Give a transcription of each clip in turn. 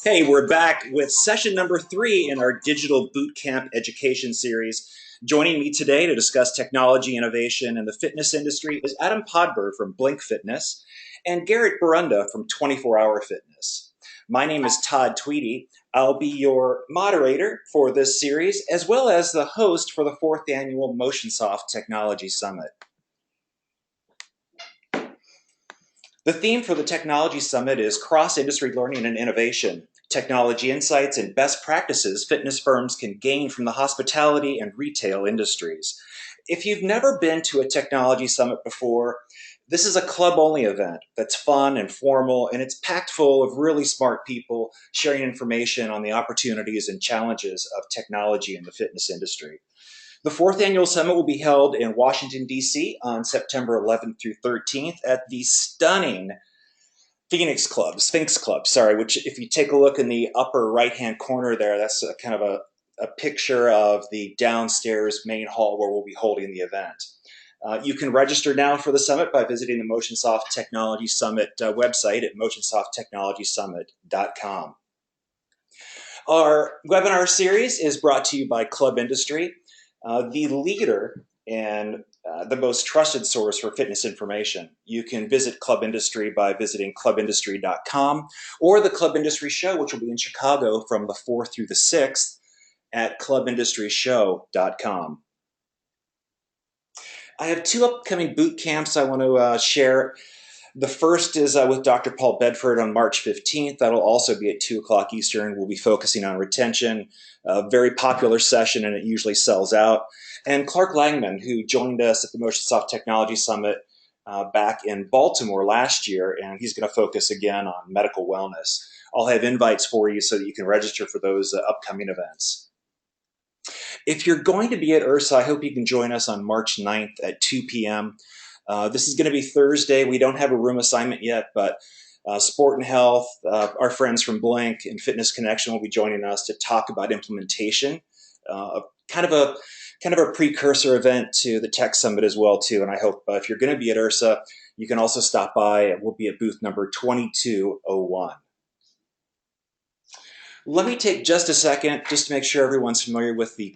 Hey, we're back with session number 3 in our digital bootcamp education series. Joining me today to discuss technology innovation in the fitness industry is Adam Podber from Blink Fitness and Garrett Borunda from 24 Hour Fitness. My name is Todd Tweedy. I'll be your moderator for this series, as well as the host for the 4th annual Motionsoft Technology Summit. The theme for the Technology Summit is cross-industry learning and innovation, technology insights and best practices fitness firms can gain from the hospitality and retail industries. If you've never been to a Technology Summit before, this is a club-only event that's fun and formal, and it's packed full of really smart people sharing information on the opportunities and challenges of technology in the fitness industry. The 4th annual summit will be held in Washington, D.C. on September 11th through 13th at the stunning Sphinx Club, which if you take a look in the upper right-hand corner there, that's kind of a picture of the downstairs main hall where we'll be holding the event. You can register now for the summit by visiting the Motionsoft Technology Summit website at motionsofttechnologysummit.com. Our webinar series is brought to you by Club Industry, the leader and the most trusted source for fitness information. You can visit Club Industry by visiting clubindustry.com or the Club Industry Show, which will be in Chicago from the 4th through the 6th at clubindustryshow.com. I have 2 upcoming boot camps I want to share. The first is with Dr. Paul Bedford on March 15th. That'll also be at 2 o'clock Eastern. We'll be focusing on retention, a very popular session, and it usually sells out. And Clark Langman, who joined us at the Motionsoft Technology Summit back in Baltimore last year, and he's going to focus again on medical wellness. I'll have invites for you so that you can register for those upcoming events. If you're going to be at IRSA, I hope you can join us on March 9th at 2 p.m. This is going to be Thursday. We don't have a room assignment yet, but Sport and Health, our friends from Blink and Fitness Connection will be joining us to talk about implementation, kind of a precursor event to the Tech Summit as well too. And I hope if you're going to be at IRSA, you can also stop by. We'll be at booth number 2201. Let me take just a second just to make sure everyone's familiar with the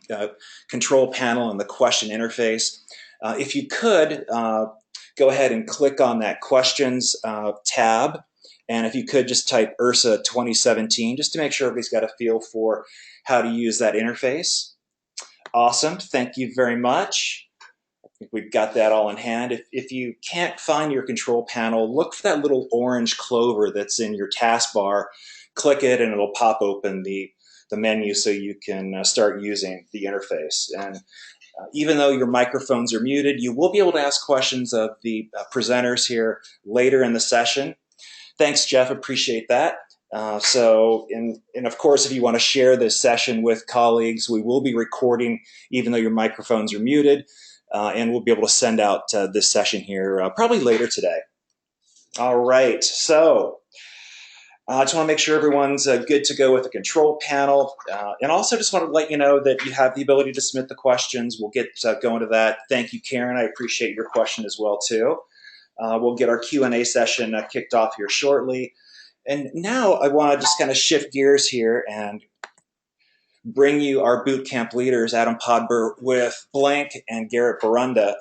control panel and the question interface. If you could, go ahead and click on that questions tab. And if you could just type IRSA 2017, just to make sure everybody's got a feel for how to use that interface. Awesome, thank you very much. I think we've got that all in hand. If you can't find your control panel, look for that little orange clover that's in your taskbar. Click it and it'll pop open the menu so you can start using the interface. And even though your microphones are muted, you will be able to ask questions of the presenters here later in the session. Thanks, Jeff, appreciate that. And of course, if you want to share this session with colleagues, we will be recording even though your microphones are muted, and we'll be able to send out this session here probably later today. All right, so I just want to make sure everyone's good to go with the control panel. And also just want to let you know that you have the ability to submit the questions. We'll get going to that. Thank you, Karen. I appreciate your question as well, too. We'll get our Q&A session kicked off here shortly. And now I want to just kind of shift gears here and bring you our boot camp leaders, Adam Podber with Blink and Garrett Borunda.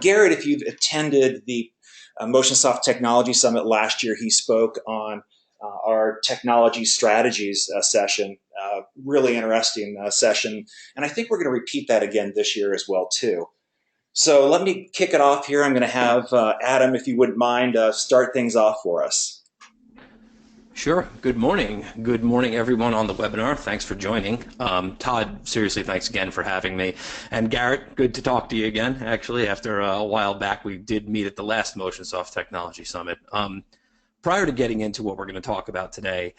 Garrett, if you've attended the Motionsoft Technology Summit last year, he spoke on our technology strategies session, really interesting session. And I think we're going to repeat that again this year as well, too. So let me kick it off here. I'm going to have Adam, if you wouldn't mind, start things off for us. Sure. Good morning. Good morning, everyone on the webinar. Thanks for joining. Todd, seriously, thanks again for having me. And Garrett, good to talk to you again. Actually, after a while back, we did meet at the last Motionsoft Technology Summit. Prior to getting into what we're going to talk about today,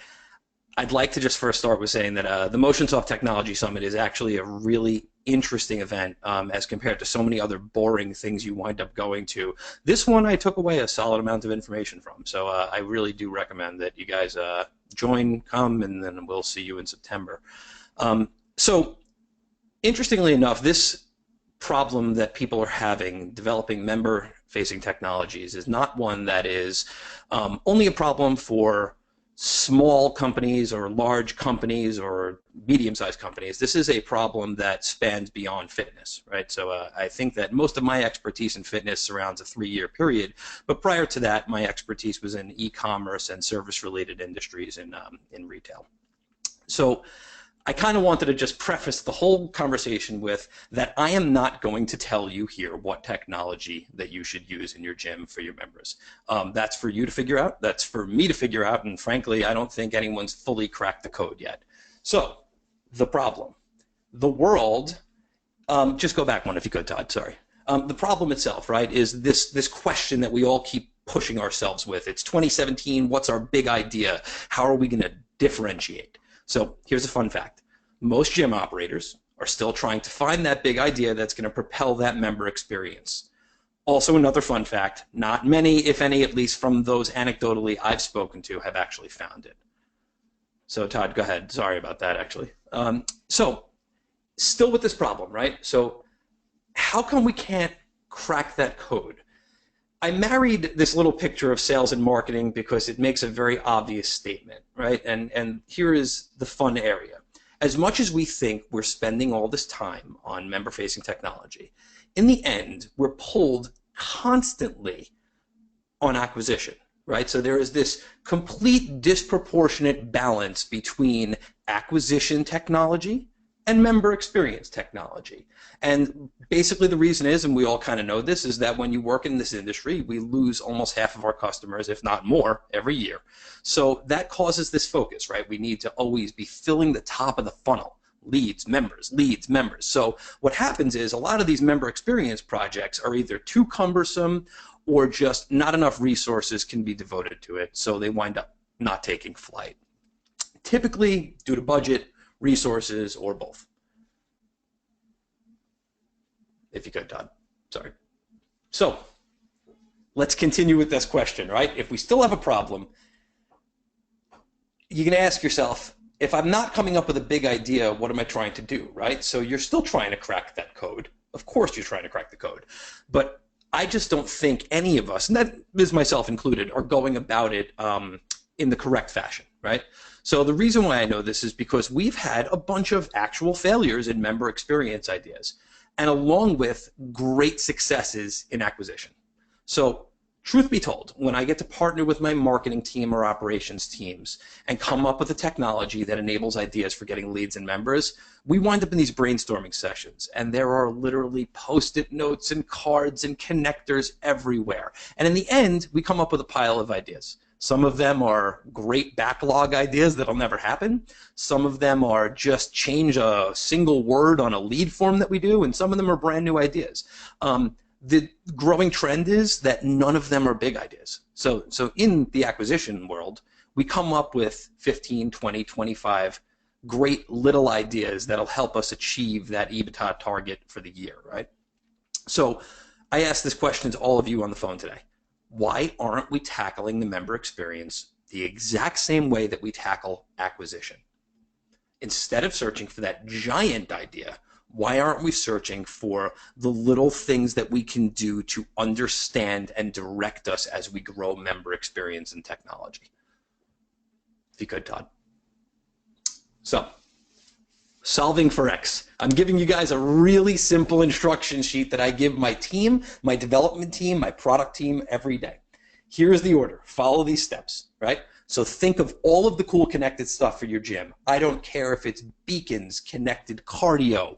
I'd like to just first start with saying that the Motionsoft Technology Summit is actually a really interesting event as compared to so many other boring things you wind up going to. This one I took away a solid amount of information from, so I really do recommend that you guys join, come, and then we'll see you in September. So interestingly enough, this problem that people are having developing member-facing technologies is not one that is only a problem for small companies or large companies or medium-sized companies. This is a problem that spans beyond fitness, right? So I think that most of my expertise in fitness surrounds a 3-year period, but prior to that, my expertise was in e-commerce and service-related industries in retail. So I kind of wanted to just preface the whole conversation with that I am not going to tell you here what technology that you should use in your gym for your members. That's for you to figure out. That's for me to figure out. And frankly, I don't think anyone's fully cracked the code yet. So the problem, the world, just go back one if you could, Todd, sorry. The problem itself, right, is this question that we all keep pushing ourselves with. It's 2017, what's our big idea? How are we going to differentiate? So here's a fun fact. Most gym operators are still trying to find that big idea that's going to propel that member experience. Also another fun fact, not many, if any, at least from those anecdotally I've spoken to, have actually found it. So Todd, go ahead. Sorry about that, actually. So still with this problem, right? So how come we can't crack that code? I married this little picture of sales and marketing because it makes a very obvious statement, right? And here is the fun area. As much as we think we're spending all this time on member-facing technology, in the end, we're pulled constantly on acquisition, right? So there is this complete disproportionate balance between acquisition technology and member experience technology. And basically the reason is, and we all kind of know this, is that when you work in this industry, we lose almost half of our customers, if not more, every year. So that causes this focus, right? We need to always be filling the top of the funnel. Leads, members, leads, members. So what happens is a lot of these member experience projects are either too cumbersome or just not enough resources can be devoted to it. So they wind up not taking flight. Typically due to budget, resources, or both. If you could, Todd. Sorry. So let's continue with this question, right? If we still have a problem, you can ask yourself, if I'm not coming up with a big idea, what am I trying to do, right? So you're still trying to crack that code. Of course you're trying to crack the code. But I just don't think any of us, and that is myself included, are going about it in the correct fashion, right? So the reason why I know this is because we've had a bunch of actual failures in member experience ideas, and along with great successes in acquisition. So truth be told, when I get to partner with my marketing team or operations teams and come up with a technology that enables ideas for getting leads and members, we wind up in these brainstorming sessions, and there are literally Post-it notes and cards and connectors everywhere. And in the end, we come up with a pile of ideas. Some of them are great backlog ideas that'll never happen. Some of them are just change a single word on a lead form that we do, and some of them are brand new ideas. The growing trend is that none of them are big ideas. So in the acquisition world, we come up with 15, 20, 25 great little ideas that'll help us achieve that EBITDA target for the year, right? So I asked this question to all of you on the phone today. Why aren't we tackling the member experience the exact same way that we tackle acquisition? Instead of searching for that giant idea, why aren't we searching for the little things that we can do to understand and direct us as we grow member experience and technology? If you could, Todd. So, solving for X. I'm giving you guys a really simple instruction sheet that I give my team, my development team, my product team every day. Here's the order. Follow these steps, right? So think of all of the cool connected stuff for your gym. I don't care if it's beacons, connected cardio.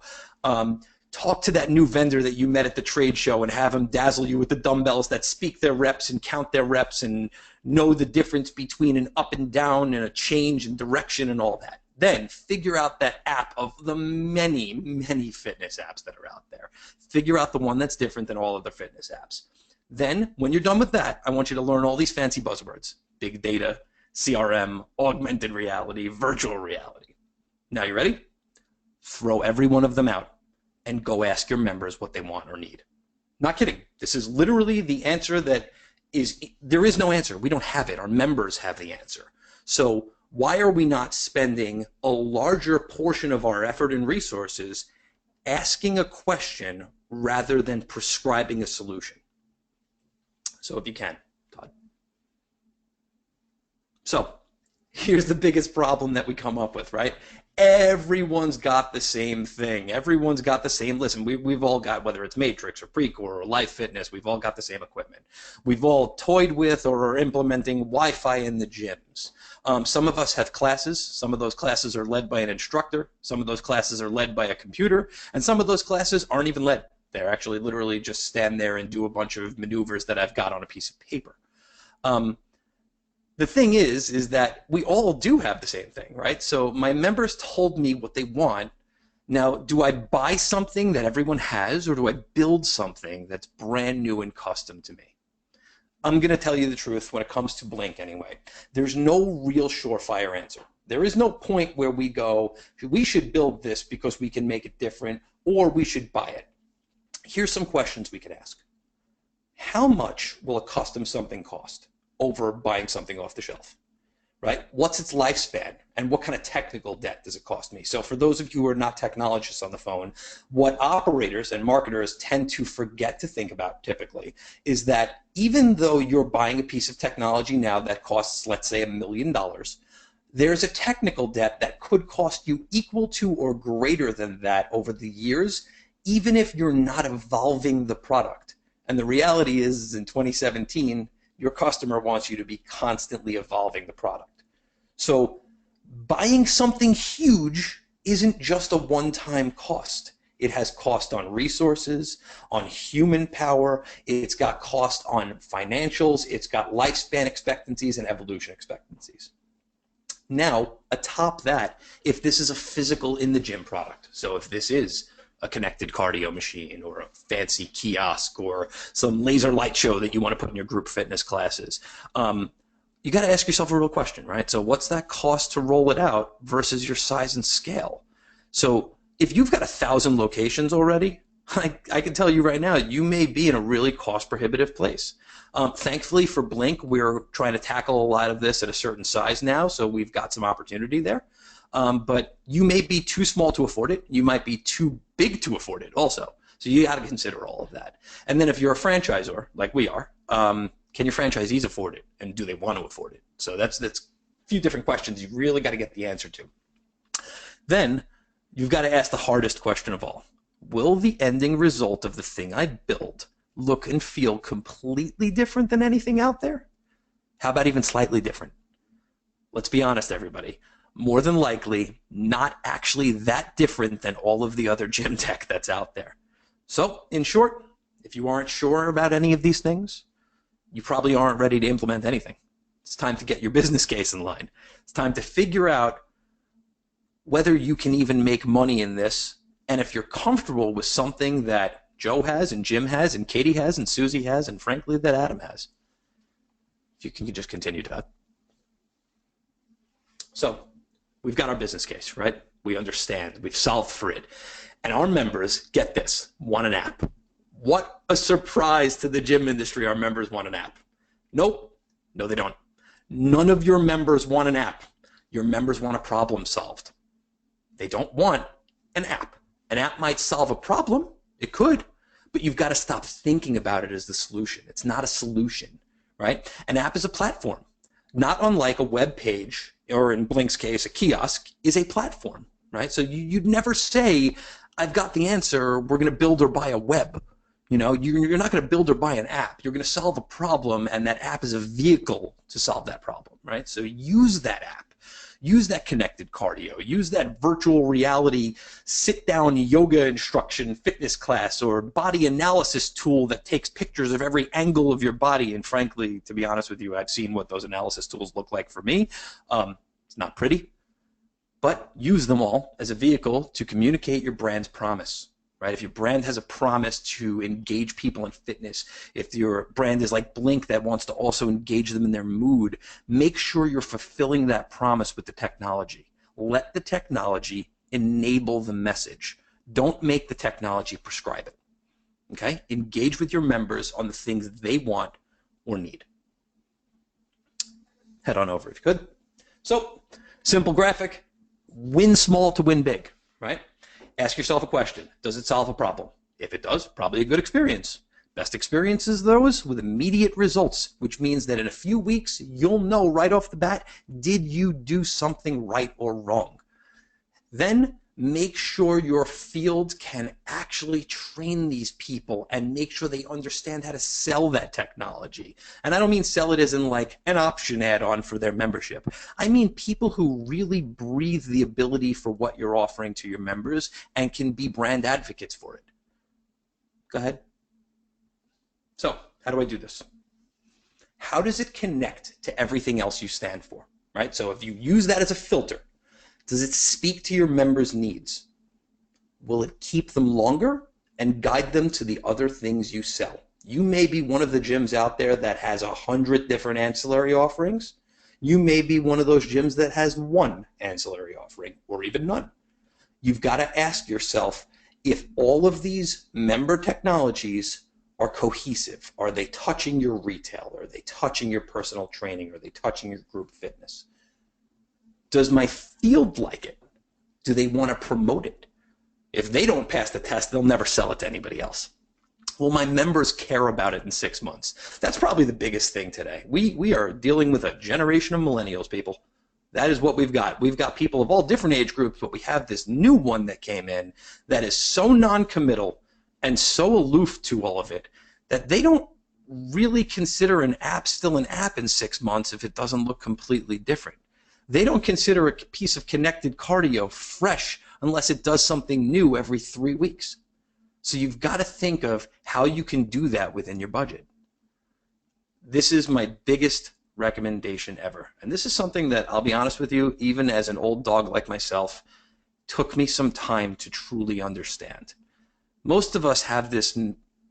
Talk to that new vendor that you met at the trade show and have them dazzle you with the dumbbells that speak their reps and count their reps and know the difference between an up and down and a change in direction and all that. Then figure out that app of the many, many fitness apps that are out there. Figure out the one that's different than all other fitness apps. Then, when you're done with that, I want you to learn all these fancy buzzwords. Big data, CRM, augmented reality, virtual reality. Now you ready? Throw every one of them out. and go ask your members what they want or need. Not kidding. This is literally the answer that is, there is no answer. We don't have it. Our members have the answer. So why are we not spending a larger portion of our effort and resources asking a question rather than prescribing a solution? So if you can, Todd. So here's the biggest problem that we come up with, right? Everyone's got the same thing. Everyone's got the same, listen, we've all got, whether it's Matrix or Precor or Life Fitness, we've all got the same equipment. We've all toyed with or are implementing Wi-Fi in the gyms. Some of us have classes. Some of those classes are led by an instructor. Some of those classes are led by a computer. And some of those classes aren't even led. They're actually literally just stand there and do a bunch of maneuvers that I've got on a piece of paper. The thing is that we all do have the same thing, right? So my members told me what they want. Now, do I buy something that everyone has, or do I build something that's brand new and custom to me? I'm going to tell you the truth when it comes to Blink anyway. There's no real surefire answer. There is no point where we go, we should build this because we can make it different, or we should buy it. Here's some questions we could ask. How much will a custom something cost over buying something off the shelf, right? What's its lifespan, and what kind of technical debt does it cost me? So for those of you who are not technologists on the phone, what operators and marketers tend to forget to think about typically is that even though you're buying a piece of technology now that costs, let's say, $1 million, there's a technical debt that could cost you equal to or greater than that over the years, even if you're not evolving the product. And the reality is, in 2017, your customer wants you to be constantly evolving the product. So buying something huge isn't just a one-time cost. It has cost on resources, on human power, it's got cost on financials, it's got lifespan expectancies and evolution expectancies. Now, atop that, if this is a physical in the gym product, so if this is a connected cardio machine or a fancy kiosk or some laser light show that you want to put in your group fitness classes, you got to ask yourself a real question, right? So what's that cost to roll it out versus your size and scale? So if you've got 1,000 locations already, I can tell you right now, you may be in a really cost prohibitive place. Thankfully for Blink, we're trying to tackle a lot of this at a certain size now, so we've got some opportunity there. But you may be too small to afford it. You might be too big to afford it also. So you got to consider all of that. And then if you're a franchisor, like we are, can your franchisees afford it? And do they want to afford it? So that's a few different questions you really got to get the answer to. Then you've got to ask the hardest question of all. Will the ending result of the thing I build look and feel completely different than anything out there? How about even slightly different? Let's be honest, everybody. More than likely, not actually that different than all of the other gym tech that's out there. So, in short, if you aren't sure about any of these things, you probably aren't ready to implement anything. It's time to get your business case in line. It's time to figure out whether you can even make money in this, and if you're comfortable with something that Joe has, and Jim has, and Katie has, and Susie has, and frankly, that Adam has. If you can just continue to. So, we've got our business case, right? We understand. We've solved for it. And our members, get this, want an app. What a surprise to the gym industry, our members want an app. Nope. No, they don't. None of your members want an app. Your members want a problem solved. They don't want an app. An app might solve a problem. It could. But you've got to stop thinking about it as the solution. It's not a solution, right? An app is a platform. Not unlike a web page, or in Blink's case, a kiosk, is a platform, right? So you'd never say, I've got the answer, we're going to build or buy a web. You know, you're not going to build or buy an app. You're going to solve a problem, and that app is a vehicle to solve that problem, right? So use that app. Use that connected cardio. Use that virtual reality sit-down yoga instruction fitness class or body analysis tool that takes pictures of every angle of your body. And frankly, to be honest with you, I've seen what those analysis tools look like for me. It's not pretty, but use them all as a vehicle to communicate your brand's promise. Right? If your brand has a promise to engage people in fitness, if your brand is like Blink that wants to also engage them in their mood, make sure you're fulfilling that promise with the technology. Let the technology enable the message. Don't make the technology prescribe it. Okay? Engage with your members on the things they want or need. Head on over if you could. So, simple graphic, win small to win big, right? Ask yourself a question. Does it solve a problem? If it does, probably a good experience. Best experiences, those with immediate results, which means that in a few weeks, you'll know right off the bat, did you do something right or wrong? Then make sure your field can actually train these people and make sure they understand how to sell that technology. And I don't mean sell it as in like an option add-on for their membership. I mean people who really breathe the ability for what you're offering to your members and can be brand advocates for it. Go ahead. So, how do I do this? How does it connect to everything else you stand for, right? So if you use that as a filter, does it speak to your members' needs? Will it keep them longer and guide them to the other things you sell? You may be one of the gyms out there that has 100 different ancillary offerings. You may be one of those gyms that has one ancillary offering or even none. You've got to ask yourself if all of these member technologies are cohesive. Are they touching your retail? Are they touching your personal training? Are they touching your group fitness? Does my field like it? Do they want to promote it? If they don't pass the test, they'll never sell it to anybody else. Will my members care about it in 6 months? That's probably the biggest thing today. We are dealing with a generation of millennials, people. That is what we've got. We've got people of all different age groups, but we have this new one that came in that is so non-committal and so aloof to all of it that they don't really consider an app still an app in 6 months if it doesn't look completely different. They don't consider a piece of connected cardio fresh unless it does something new every 3 weeks. So you've got to think of how you can do that within your budget. This is my biggest recommendation ever. And this is something that, I'll be honest with you, even as an old dog like myself, took me some time to truly understand. Most of us have this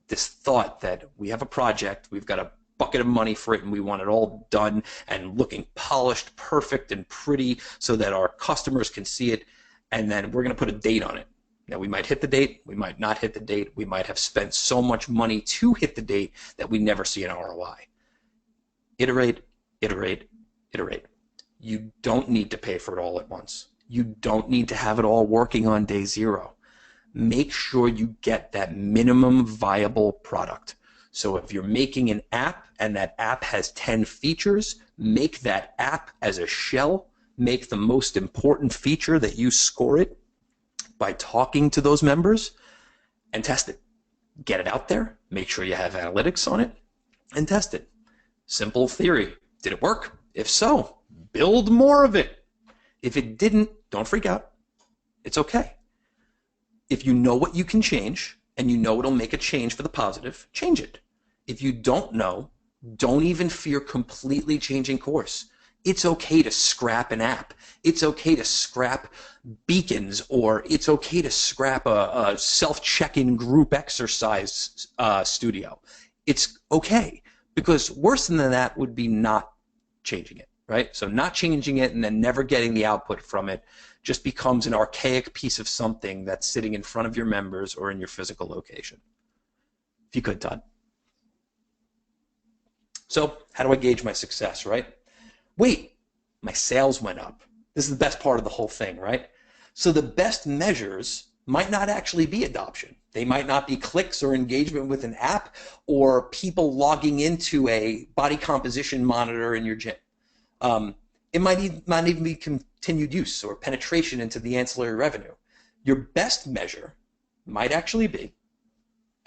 thought that we have a project, we've got a bucket of money for it, and we want it all done and looking polished, perfect, and pretty so that our customers can see it, and then we're going to put a date on it. Now, we might hit the date, we might not hit the date, we might have spent so much money to hit the date that we never see an ROI. Iterate, iterate, iterate. You don't need to pay for it all at once. You don't need to have it all working on day zero. Make sure you get that minimum viable product. So if you're making an app and that app has 10 features, make that app as a shell, make the most important feature that you score it by talking to those members and test it. Get it out there, make sure you have analytics on it, and test it. Simple theory. Did it work? If so, build more of it. If it didn't, don't freak out. It's okay. If you know what you can change and you know it'll make a change for the positive, change it. If you don't know, don't even fear completely changing course. It's okay to scrap an app. It's okay to scrap beacons, or it's okay to scrap a self-check-in group exercise studio. It's okay, because worse than that would be not changing it, right? So not changing it and then never getting the output from it just becomes an archaic piece of something that's sitting in front of your members or in your physical location. If you could, Todd. So how do I gauge my success, right? Wait, my sales went up. This is the best part of the whole thing, right? So the best measures might not actually be adoption. They might not be clicks or engagement with an app or people logging into a body composition monitor in your gym. It might not even be continued use or penetration into the ancillary revenue. Your best measure might actually be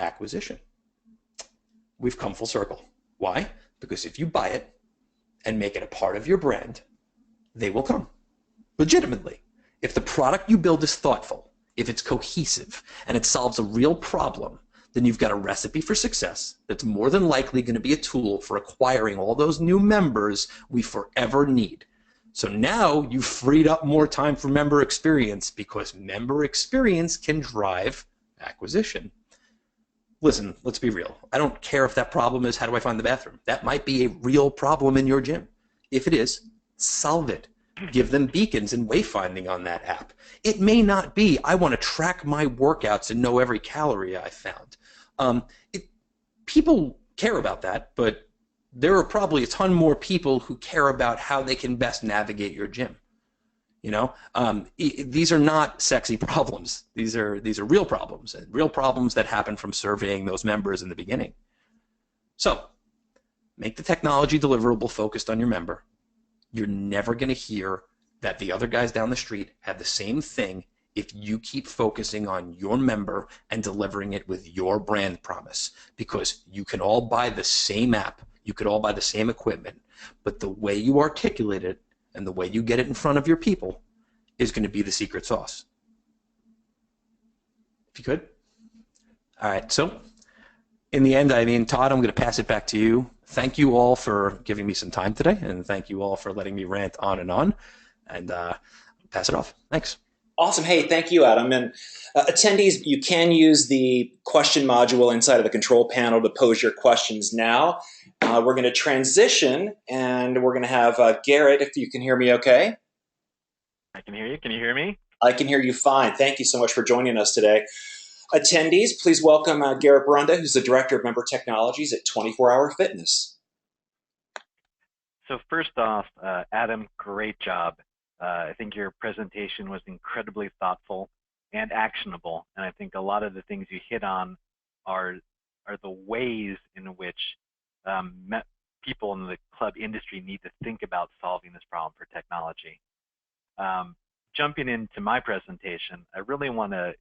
acquisition. We've come full circle. Why? Because if you buy it and make it a part of your brand, they will come. Legitimately. If the product you build is thoughtful, if it's cohesive, and it solves a real problem, then you've got a recipe for success that's more than likely going to be a tool for acquiring all those new members we forever need. So now you've freed up more time for member experience, because member experience can drive acquisition. Listen, let's be real. I don't care if that problem is, how do I find the bathroom? That might be a real problem in your gym. If it is, solve it. Give them beacons and wayfinding on that app. It may not be, I want to track my workouts and know every calorie I found. Um, it, People care about that, but there are probably a ton more people who care about how they can best navigate your gym. These are not sexy problems. These are real problems, and real problems that happen from surveying those members in the beginning. So, make the technology deliverable focused on your member. You're never going to hear that the other guys down the street have the same thing if you keep focusing on your member and delivering it with your brand promise, because you can all buy the same app, you could all buy the same equipment, but the way you articulate it and the way you get it in front of your people is going to be the secret sauce. If you could. All right, so in the end, Todd, I'm going to pass it back to you. Thank you all for giving me some time today, and thank you all for letting me rant on, and pass it off. Thanks. Awesome. Hey, thank you, Adam. And attendees, you can use the question module inside of the control panel to pose your questions now. We're going to transition, and we're going to have Garrett, if you can hear me okay. I can hear you. Can you hear me? I can hear you fine. Thank you so much for joining us today. Attendees, please welcome Garrett Borunda, who's the Director of Member Technologies at 24 Hour Fitness. So first off, Adam, great job. I think your presentation was incredibly thoughtful and actionable, and I think a lot of the things you hit on are the ways in which people in the club industry need to think about solving this problem for technology. Jumping into my presentation, I really want to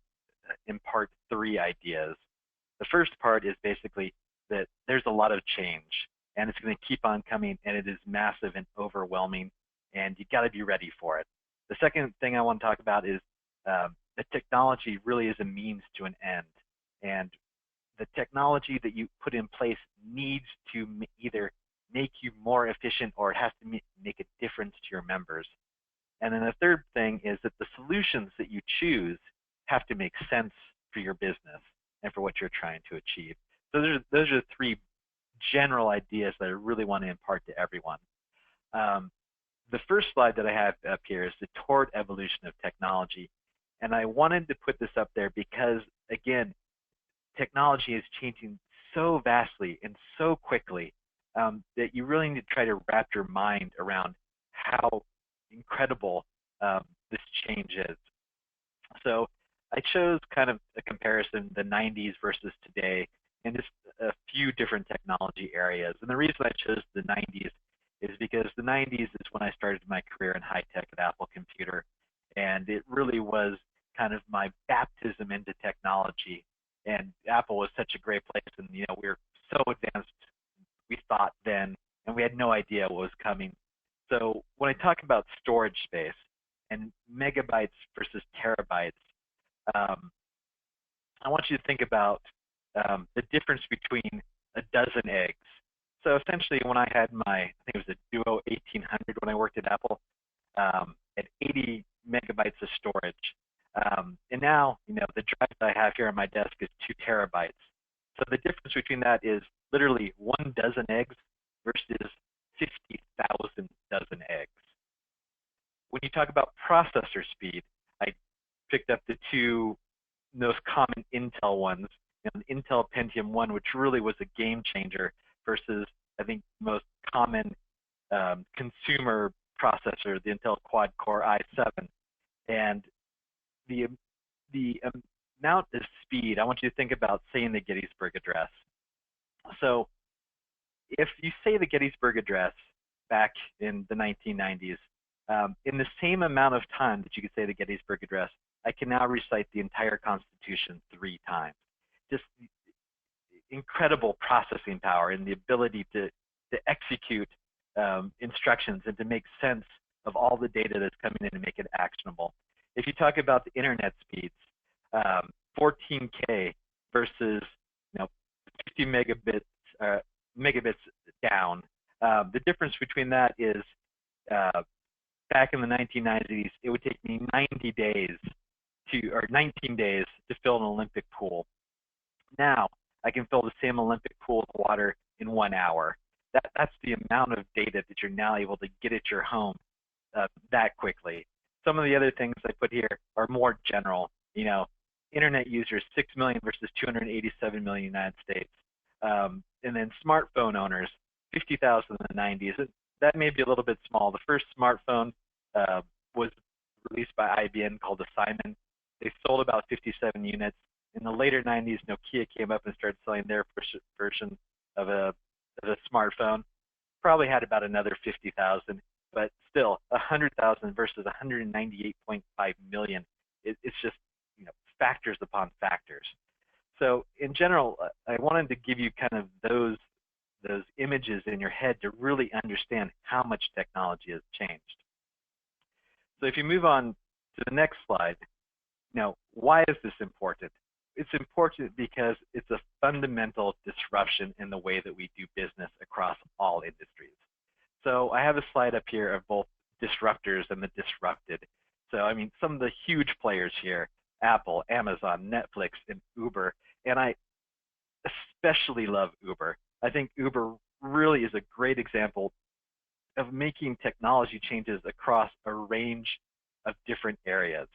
impart 3 ideas. The first part is basically that there's a lot of change, and it's going to keep on coming, and it is massive and overwhelming, and you got to be ready for it. The second thing I want to talk about is the technology really is a means to an end, and the technology that you put in place needs to either make you more efficient or it has to make a difference to your members. And then the third thing is that the solutions that you choose have to make sense for your business and for what you're trying to achieve. So those are 3 general ideas that I really want to impart to everyone. The first slide that I have up here is the Torrid evolution of technology. And I wanted to put this up there because, again, technology is changing so vastly and so quickly that you really need to try to wrap your mind around how incredible this change is. So I chose kind of a comparison, the 90s versus today, and just a few different technology areas. And the reason I chose the 90s is because the 90s is when I started my career in high tech at Apple Computer, and it really was kind of my baptism into technology. And Apple was such a great place, and we were so advanced, we thought then, and we had no idea what was coming. So when I talk about storage space and megabytes versus terabytes, I want you to think about the difference between a dozen eggs. So essentially, when I had I think it was a Duo 1800 when I worked at Apple, at 80 megabytes of storage. And now, the drive that I have here on my desk is 2 terabytes. So the difference between that is literally 1 dozen eggs versus 50,000 dozen eggs. When you talk about processor speed, I picked up the 2 most common Intel ones, the Intel Pentium 1, which really was a game changer, versus I think the most common consumer processor, the Intel quad-core i7. And the amount of speed, I want you to think about saying the Gettysburg Address. So if you say the Gettysburg Address back in the 1990s, in the same amount of time that you could say the Gettysburg Address, I can now recite the entire Constitution 3 times. Just incredible processing power and the ability to execute instructions and to make sense of all the data that's coming in and make it actionable. If you talk about the internet speeds, 14K versus 50 megabits down, the difference between that is back in the 1990s, it would take me 19 days to fill an Olympic pool. Now I can fill the same Olympic pool of water in 1 hour. That's the amount of data that you're now able to get at your home that quickly. Some of the other things I put here are more general. You know, internet users, 6 million versus 287 million in the United States. And then smartphone owners, 50,000 in the 90s. That may be a little bit small. The first smartphone was released by IBM called the Simon. They sold about 57 units. In the later 90s, Nokia came up and started selling their version of a smartphone. Probably had about another 50,000, but still 100,000 versus 198.5 million. It's just, you know, factors upon factors. So in general, I wanted to give you kind of those images in your head to really understand how much technology has changed. So if you move on to the next slide, now, why is this important? It's important because it's a fundamental disruption in the way that we do business across all industries. So I have a slide up here of both disruptors and the disrupted. So I mean, some of the huge players here, Apple, Amazon, Netflix, and Uber. And I especially love Uber. I think Uber really is a great example of making technology changes across a range of different areas.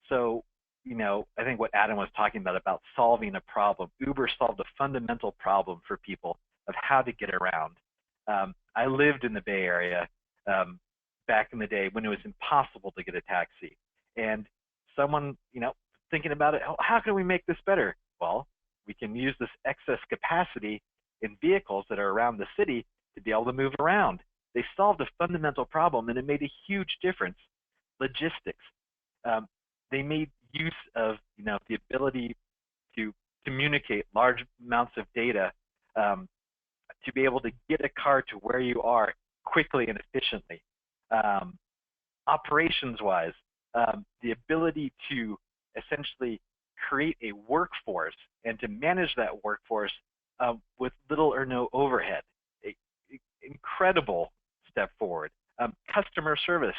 So, you know, I think what Adam was talking about solving a problem. Uber solved a fundamental problem for people of how to get around. I lived in the Bay Area back in the day when it was impossible to get a taxi. And someone, you know, thinking about it, oh, how can we make this better? Well, we can use this excess capacity in vehicles that are around the city to be able to move around. They solved a fundamental problem, and it made a huge difference. Logistics. They made use of, you know, the ability to communicate large amounts of data to be able to get a car to where you are quickly and efficiently. Operations-wise, the ability to essentially create a workforce and to manage that workforce with little or no overhead. Incredible step forward. Customer service.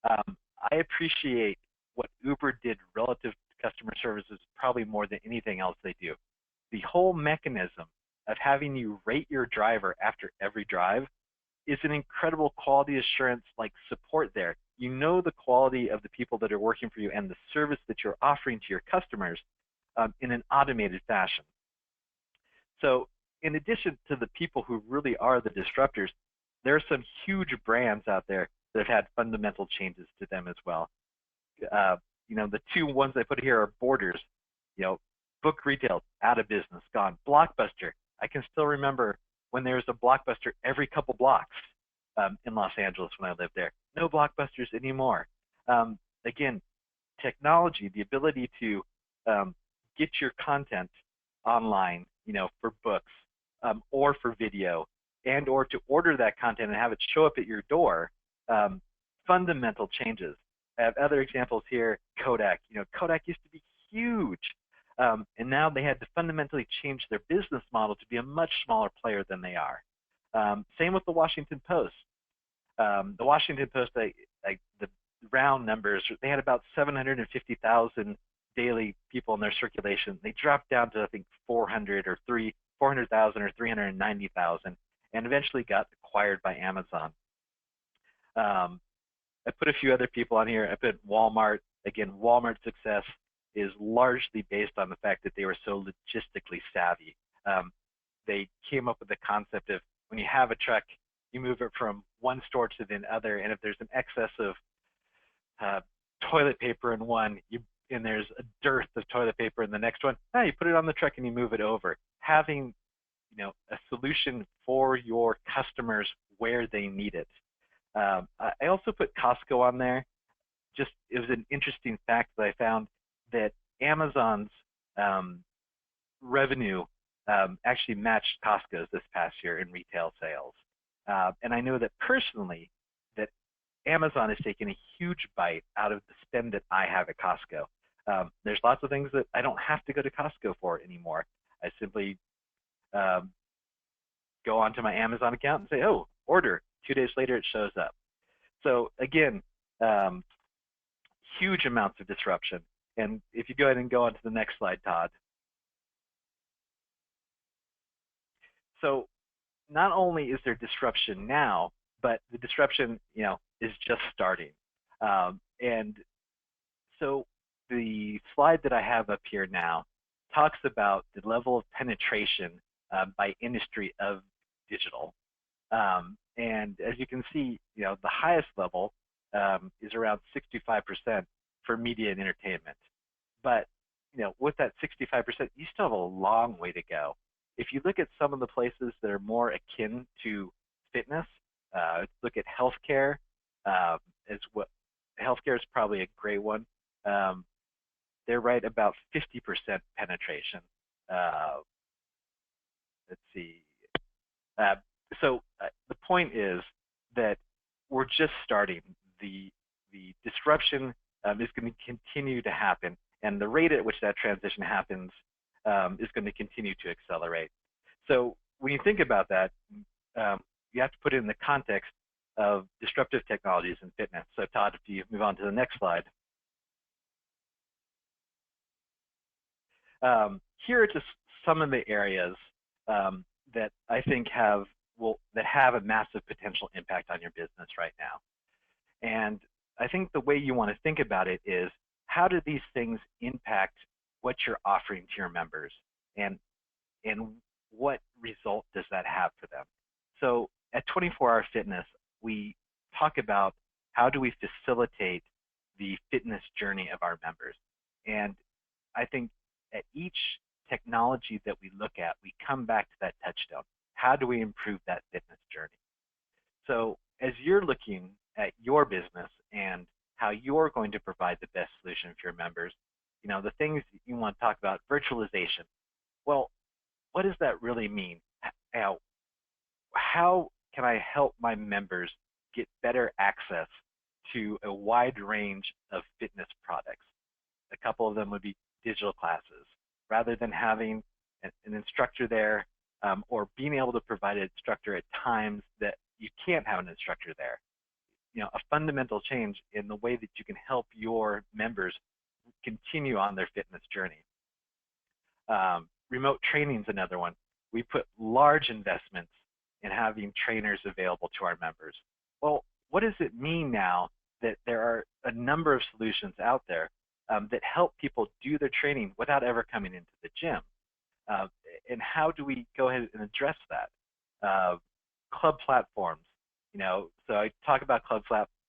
I appreciate what Uber did relative to customer services probably more than anything else they do. The whole mechanism of having you rate your driver after every drive is an incredible quality assurance like support there. You know the quality of the people that are working for you and the service that you're offering to your customers in an automated fashion. So in addition to the people who really are the disruptors, there are some huge brands out there that have had fundamental changes to them as well. You know, the two ones I put here are Borders. You know, book retail, out of business, gone. Blockbuster. I can still remember when there was a Blockbuster every couple blocks in Los Angeles when I lived there. No Blockbusters anymore. Again, technology, the ability to get your content online, you know, for books or for video, and or to order that content and have it show up at your door, fundamental changes. I have other examples here. Kodak. You know, Kodak used to be huge, and now they had to fundamentally change their business model to be a much smaller player than they are. Same with the Washington Post. The Washington Post, the round numbers, they had about 750,000 daily people in their circulation. They dropped down to I think 400,000 or 390,000, and eventually got acquired by Amazon. I put a few other people on here. I put Walmart. Again, Walmart's success is largely based on the fact that they were so logistically savvy. They came up with the concept of when you have a truck, you move it from one store to the other, and if there's an excess of toilet paper in one, and there's a dearth of toilet paper in the next one, you put it on the truck and you move it over. Having, you know, a solution for your customers where they need it. I also put Costco on there. Just, it was an interesting fact that I found that Amazon's revenue actually matched Costco's this past year in retail sales. And I know that personally that Amazon has taken a huge bite out of the spend that I have at Costco. There's lots of things that I don't have to go to Costco for anymore. I simply go onto my Amazon account and say, oh, order. 2 days later, it shows up. So again, huge amounts of disruption. And if you go ahead and go on to the next slide, Todd. So not only is there disruption now, but the disruption, is just starting. And so the slide that I have up here now talks about the level of penetration by industry of digital. And as you can see, the highest level is around 65% for media and entertainment. But with that 65%, you still have a long way to go. If you look at some of the places that are more akin to fitness, look at healthcare. Healthcare is probably a great one. They're right about 50% penetration. Let's see. So the point is that we're just starting. The disruption is going to continue to happen, and the rate at which that transition happens is going to continue to accelerate. So when you think about that, you have to put it in the context of disruptive technologies in fitness. So Todd, if you move on to the next slide. Here are just some of the areas that I think have a massive potential impact on your business right now. And I think the way you want to think about it is, how do these things impact what you're offering to your members, and what result does that have for them? So at 24-Hour Fitness, we talk about how do we facilitate the fitness journey of our members. And I think at each technology that we look at, we come back to that touchstone. How do we improve that fitness journey? So as you're looking at your business and how you're going to provide the best solution for your members, the things you want to talk about, virtualization. Well, what does that really mean? How can I help my members get better access to a wide range of fitness products? A couple of them would be digital classes. Rather than having an instructor there, or being able to provide an instructor at times that you can't have an instructor there. A fundamental change in the way that you can help your members continue on their fitness journey. Remote training is another one. We put large investments in having trainers available to our members. Well, what does it mean now that there are a number of solutions out there that help people do their training without ever coming into the gym? And how do we go ahead and address that? Club platforms. So I talk about club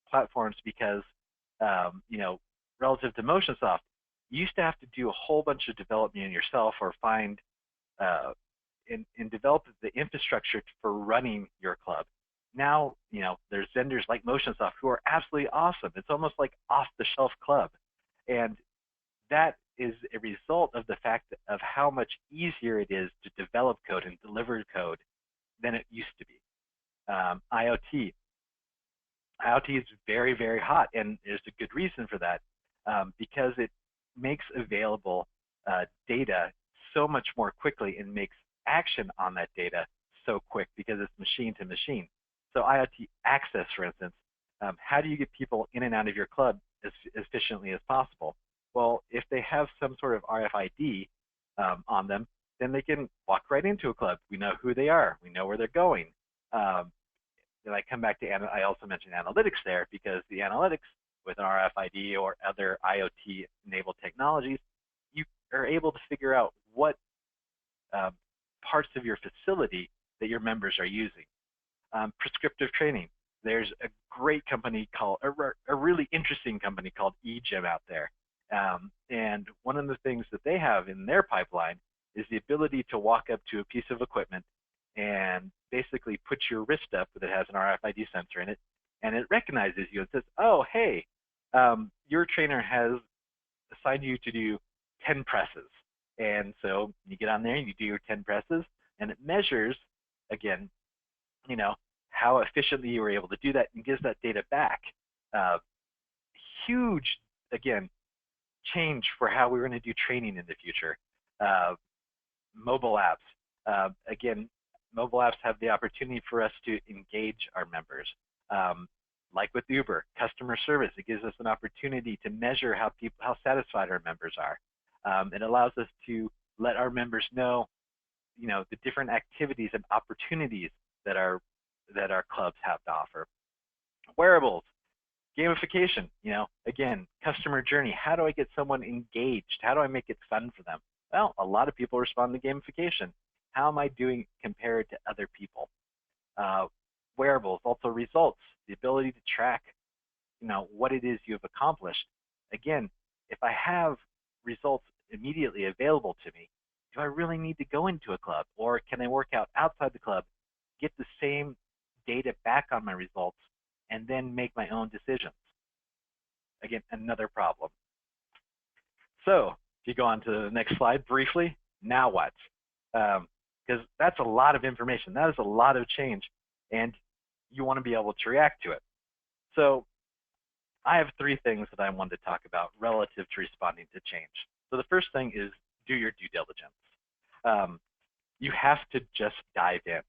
platforms because, relative to Motionsoft, you used to have to do a whole bunch of development yourself, or find and develop the infrastructure for running your club. Now, there's vendors like Motionsoft who are absolutely awesome. It's almost like off-the-shelf club. And that is a result of the fact of how much easier it is to develop code and deliver code than it used to be. IoT. IoT is very, very hot, and there's a good reason for that, because it makes available data so much more quickly and makes action on that data so quick because it's machine to machine. So IoT access, for instance, how do you get people in and out of your club as efficiently as possible? Well, if they have some sort of RFID on them, then they can walk right into a club. We know who they are. We know where they're going. Then I come back to, I also mentioned analytics there, because the analytics with an RFID or other IoT-enabled technologies, you are able to figure out what parts of your facility that your members are using. Prescriptive training. There's a great company called, a really interesting company called eGym out there. And one of the things that they have in their pipeline is the ability to walk up to a piece of equipment and basically put your wrist up that has an RFID sensor in it, and it recognizes you and says, oh, hey, your trainer has assigned you to do 10 presses. And so you get on there and you do your 10 presses, and it measures, again, how efficiently you were able to do that, and gives that data back. Huge, again, change for how we're going to do training in the future. Mobile apps. Again, mobile apps have the opportunity for us to engage our members. Like with Uber, customer service, it gives us an opportunity to measure how satisfied our members are. It allows us to let our members know, the different activities and opportunities that that our clubs have to offer. Wearables, gamification, again, customer journey. How do I get someone engaged? How do I make it fun for them? Well, a lot of people respond to gamification. How am I doing compared to other people? Wearables, also results, the ability to track, what it is you have accomplished. Again, if I have results immediately available to me, do I really need to go into a club, or can I work out outside the club, get the same data back on my results, and then make my own decisions? Again, another problem. So if you go on to the next slide briefly, now what? Because that's a lot of information. That is a lot of change, and you want to be able to react to it. So I have 3 things that I wanted to talk about relative to responding to change. So the first thing is do your due diligence. You have to just dive in.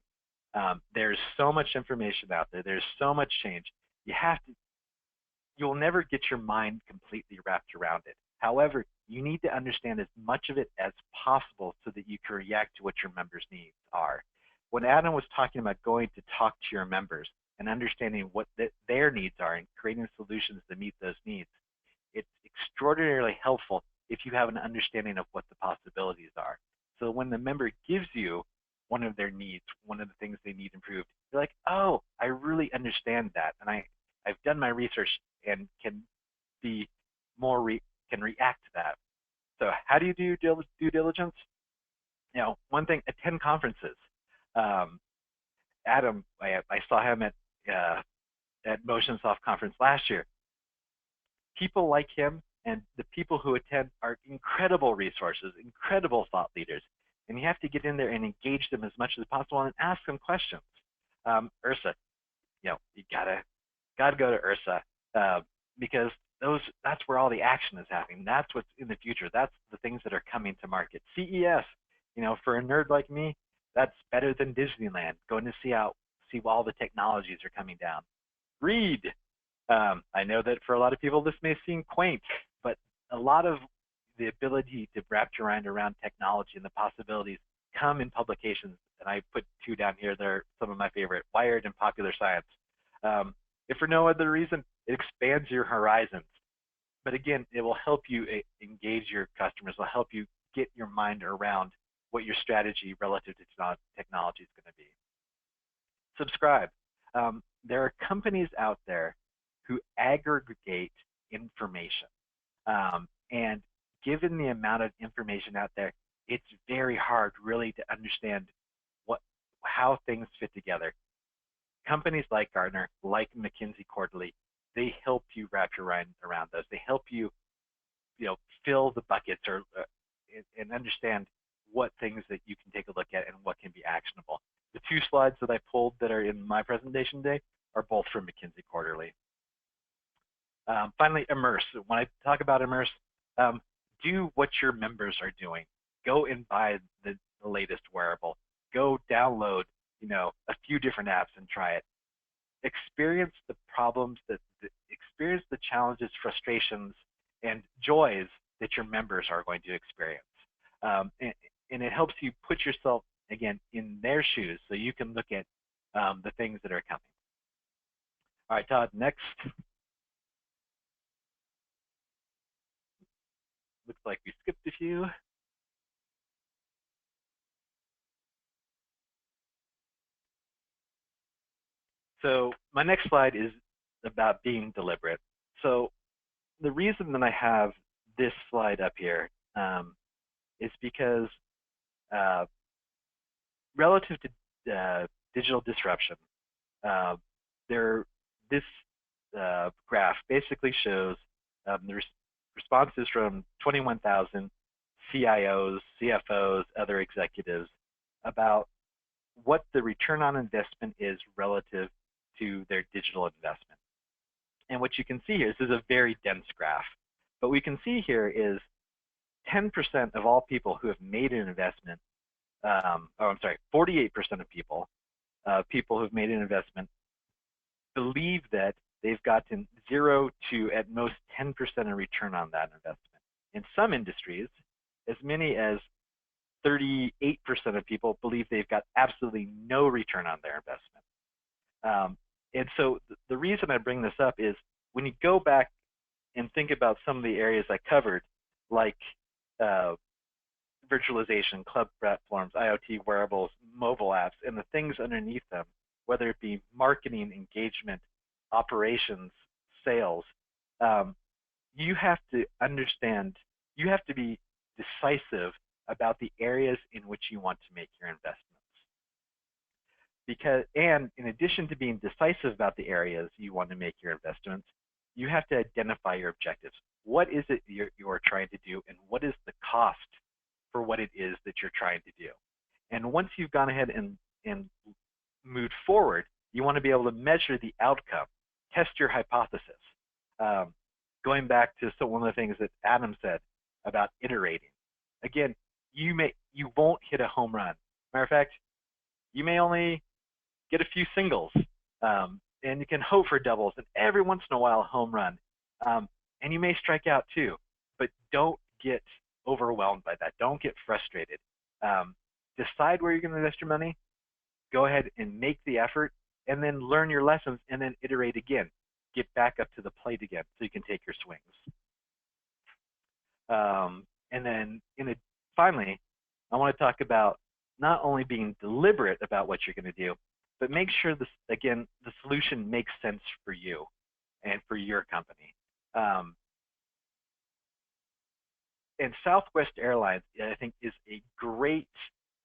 There's so much information out there. There's so much change. You'll never get your mind completely wrapped around it. However, you need to understand as much of it as possible so that you can react to what your members' needs are. When Adam was talking about going to talk to your members and understanding what their needs are and creating solutions that meet those needs, it's extraordinarily helpful if you have an understanding of what the possibilities are. So when the member gives you one of their needs, one of the things they need improved, you're like, oh, I really understand that, and I've done my research and can react to that. So how do you do due diligence? One thing, attend conferences. Adam, I saw him at Motionsoft conference last year. People like him and the people who attend are incredible resources, incredible thought leaders, and you have to get in there and engage them as much as possible and ask them questions. Ursa, you gotta go to Ursa because that's where all the action is happening. That's what's in the future. That's the things that are coming to market. CES, for a nerd like me, that's better than Disneyland. Going to see all the technologies are coming down. Read. I know that for a lot of people this may seem quaint, but a lot of the ability to wrap your mind around technology and the possibilities come in publications. And I put 2 down here. They're some of my favorite: Wired and Popular Science. If for no other reason, it expands your horizons. But again, it will help you engage your customers. It will help you get your mind around what your strategy relative to technology is going to be. Subscribe. There are companies out there who aggregate information. And given the amount of information out there, it's very hard really to understand how things fit together. Companies like Gartner, like McKinsey Quarterly, they help you wrap your mind around those. They help you, fill the buckets and understand what things that you can take a look at and what can be actionable. The 2 slides that I pulled that are in my presentation today are both from McKinsey Quarterly. Finally, immerse. When I talk about immerse, do what your members are doing. Go and buy the latest wearable. Go download, a few different apps and try it. Experience the problems, experience the challenges, frustrations, and joys that your members are going to experience. And it helps you put yourself, again, in their shoes so you can look at the things that are coming. All right, Todd, next. Looks like we skipped a few. So my next slide is about being deliberate. So the reason that I have this slide up here is because relative to digital disruption, this graph basically shows the responses from 21,000 CIOs, CFOs, other executives about what the return on investment is relative to their digital investment. And what you can see here, this is a very dense graph, but we can see here is 10% of all people who have made an investment, 48% of people who've made an investment believe that they've gotten 0 to at most 10% of return on that investment. In some industries, as many as 38% of people believe they've got absolutely no return on their investment. And so the reason I bring this up is when you go back and think about some of the areas I covered, like virtualization, cloud platforms, IoT, wearables, mobile apps, and the things underneath them, whether it be marketing, engagement, operations, sales, you have to understand, you have to be decisive about the areas in which you want to make your investments. And in addition to being decisive about the areas you want to make your investments, you have to identify your objectives. What is it you're trying to do, and what is the cost for what it is that you're trying to do? And once you've gone ahead and moved forward, you want to be able to measure the outcome, test your hypothesis. Going back to one of the things that Adam said about iterating. Again, you won't hit a home run. Matter of fact, you may only get a few singles, and you can hope for doubles, and every once in a while a home run. And you may strike out too, but don't get overwhelmed by that. Don't get frustrated. Decide where you're going to invest your money. Go ahead and make the effort, and then learn your lessons, and then iterate again. Get back up to the plate again so you can take your swings. And then finally, I want to talk about not only being deliberate about what you're going to do, but make sure this, again, the solution makes sense for you and for your company. And Southwest Airlines, I think, is a great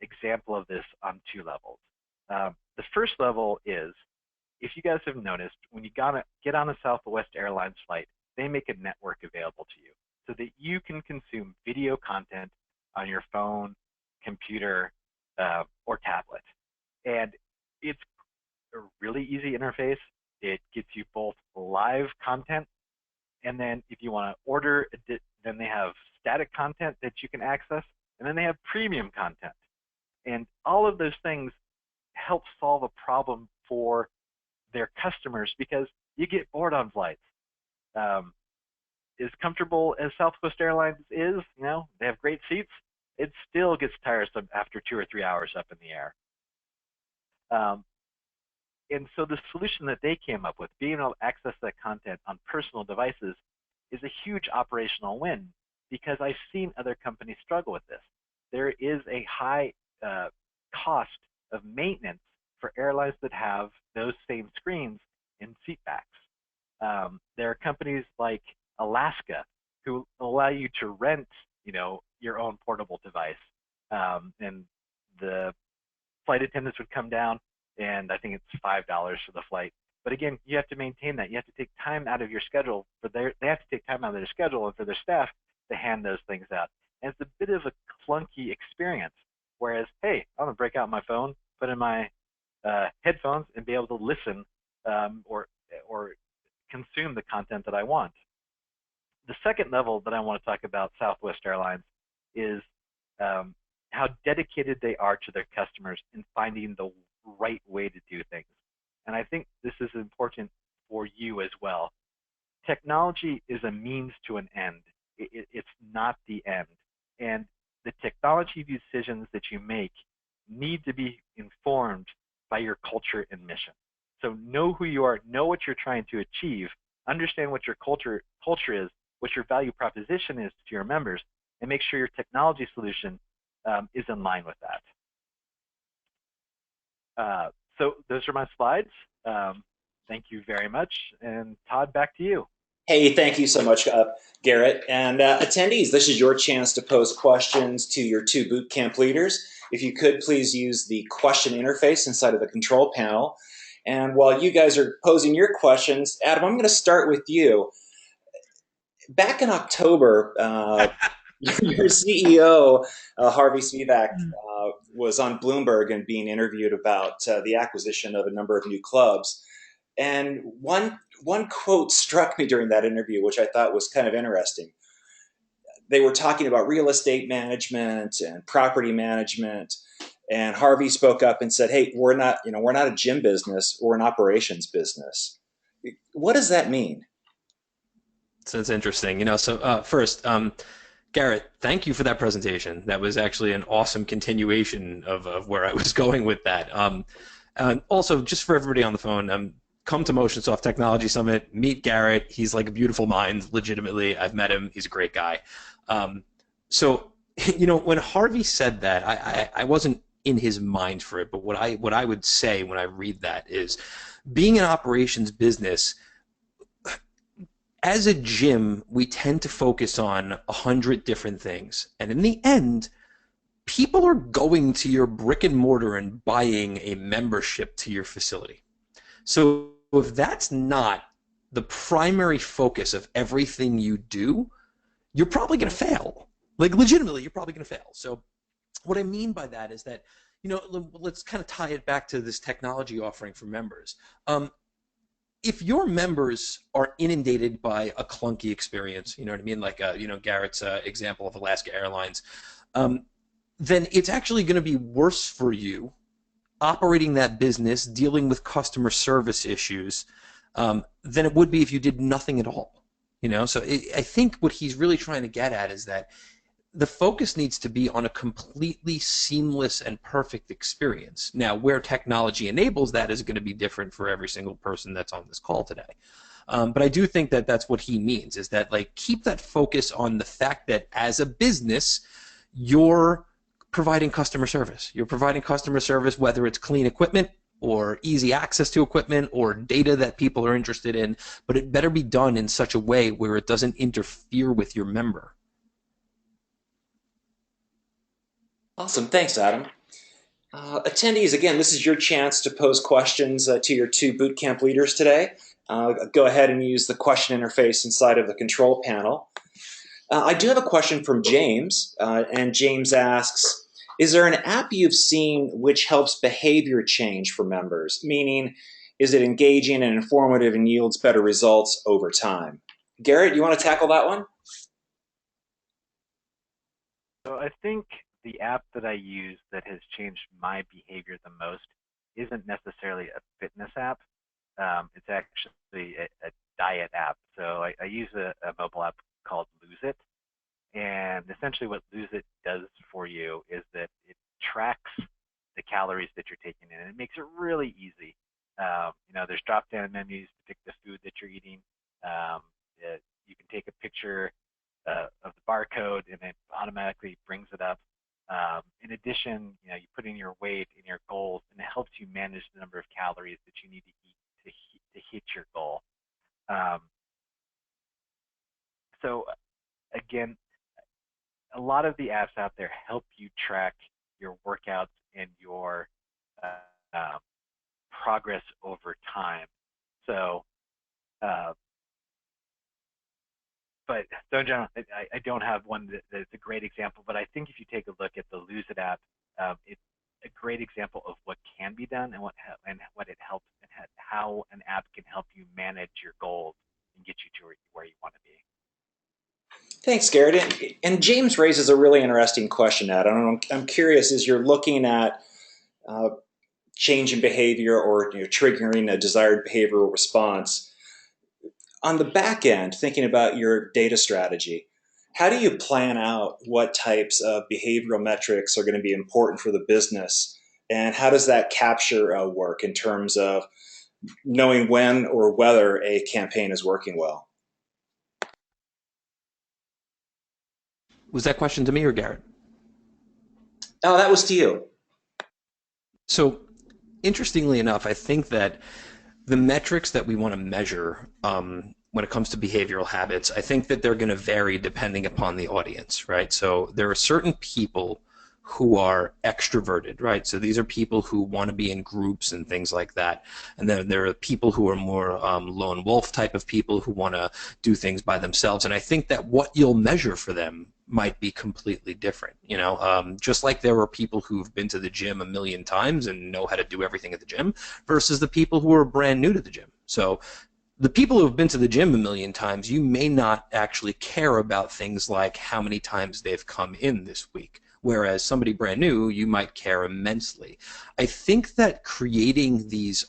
example of this on two levels. The first level is, if you guys have noticed, when you get on a Southwest Airlines flight, they make a network available to you so that you can consume video content on your phone, computer, or tablet. And it's a really easy interface. It gets you both live content, and then if you want to order, then they have static content that you can access, and then they have premium content. And all of those things help solve a problem for their customers, because you get bored on flights. As comfortable as Southwest Airlines is, they have great seats, it still gets tiresome after 2 or 3 hours up in the air. And so the solution that they came up with, being able to access that content on personal devices, is a huge operational win, because I've seen other companies struggle with this. There is a high cost of maintenance for airlines that have those same screens in seat backs. There are companies like Alaska who allow you to rent, your own portable device, and the flight attendants would come down, and I think it's $5 for the flight. But again, you have to maintain that. You have to take time out of your schedule they have to take time out of their schedule and for their staff to hand those things out. And it's a bit of a clunky experience. Whereas, hey, I'm gonna break out my phone, put in my headphones, and be able to listen or consume the content that I want. The second level that I want to talk about Southwest Airlines is how dedicated they are to their customers in finding the right way to do things. And I think this is important for you as well. Technology is a means to an end. It's not the end. And the technology decisions that you make need to be informed by your culture and mission. So know who you are, know what you're trying to achieve, understand what your culture is, what your value proposition is to your members, and make sure your technology solution is in line with that. So those are my slides. Thank you very much. And Todd, back to you. Hey, thank you so much, Garrett. And attendees, this is your chance to pose questions to your two boot camp leaders. If you could, please use the question interface inside of the control panel. And while you guys are posing your questions, Adam, I'm going to start with you. Back in October, your CEO, Harvey Spivak, was on Bloomberg and being interviewed about the acquisition of a number of new clubs. And one quote struck me during that interview, which I thought was kind of interesting. They were talking about real estate management and property management, and Harvey spoke up and said, "Hey, we're not a gym business, we're an operations business." What does that mean? So it's interesting, So first, Garrett, thank you for that presentation. That was actually an awesome continuation of where I was going with that. Also, just for everybody on the phone, come to Motionsoft Technology Summit, meet Garrett. He's like a beautiful mind, legitimately. I've met him. He's a great guy. So, when Harvey said that, I wasn't in his mind for it, but what I would say when I read that is, being an operations business, as a gym, we tend to focus on 100 different things. And in the end, people are going to your brick and mortar and buying a membership to your facility. So if that's not the primary focus of everything you do, you're probably going to fail. Like, legitimately, you're probably going to fail. So what I mean by that is that, let's kind of tie it back to this technology offering for members. If your members are inundated by a clunky experience, you know what I mean, like Garrett's example of Alaska Airlines, then it's actually going to be worse for you operating that business, dealing with customer service issues, than it would be if you did nothing at all. So I think what he's really trying to get at is that the focus needs to be on a completely seamless and perfect experience. Now, where technology enables that is going to be different for every single person that's on this call today. But I do think that that's what he means, is that, like, keep that focus on the fact that as a business, you're providing customer service. You're providing customer service, whether it's clean equipment or easy access to equipment or data that people are interested in, but it better be done in such a way where it doesn't interfere with your member. Awesome. Thanks, Adam. Attendees, again, this is your chance to pose questions to your two bootcamp leaders today. Go ahead and use the question interface inside of the control panel. I do have a question from James, and James asks, is there an app you've seen which helps behavior change for members? Meaning, is it engaging and informative and yields better results over time? Garrett, you want to tackle that one? So I think the app that I use that has changed my behavior the most isn't necessarily a fitness app. It's actually a diet app. So I use a mobile app called Lose It. And essentially what Lose It does for you is that it tracks the calories that you're taking in. And it makes it really easy. There's drop-down menus to pick the food that you're eating. You can take a picture of the barcode and it automatically brings it up. In addition, you put in your weight and your goals, and it helps you manage the number of calories that you need to eat to hit your goal. So again, a lot of the apps out there help you track your workouts and your progress over time. So, but in general, I don't have one that's a great example, but I think if you take a look at the Lose It app, it's a great example of what can be done and what it helps, and how an app can help you manage your goals and get you to where you want to be. Thanks, Garrett. And James raises a really interesting question, Adam. I'm curious, as you're looking at change in behavior or triggering a desired behavioral response, on the back end, thinking about your data strategy, how do you plan out what types of behavioral metrics are going to be important for the business? And how does that capture work in terms of knowing when or whether a campaign is working well? Was that question to me or Garrett? Oh, that was to you. So, interestingly enough, I think that the metrics that we want to measure when it comes to behavioral habits, I think that they're going to vary depending upon the audience, right? So there are certain people who are extroverted, right? So these are people who want to be in groups and things like that. And then there are people who are more lone wolf type of people who want to do things by themselves. And I think that what you'll measure for them might be completely different. Just like there are people who've been to the gym a million times and know how to do everything at the gym versus the people who are brand new to the gym. So the people who have been to the gym a million times, you may not actually care about things like how many times they've come in this week. Whereas somebody brand new, you might care immensely. I think that creating these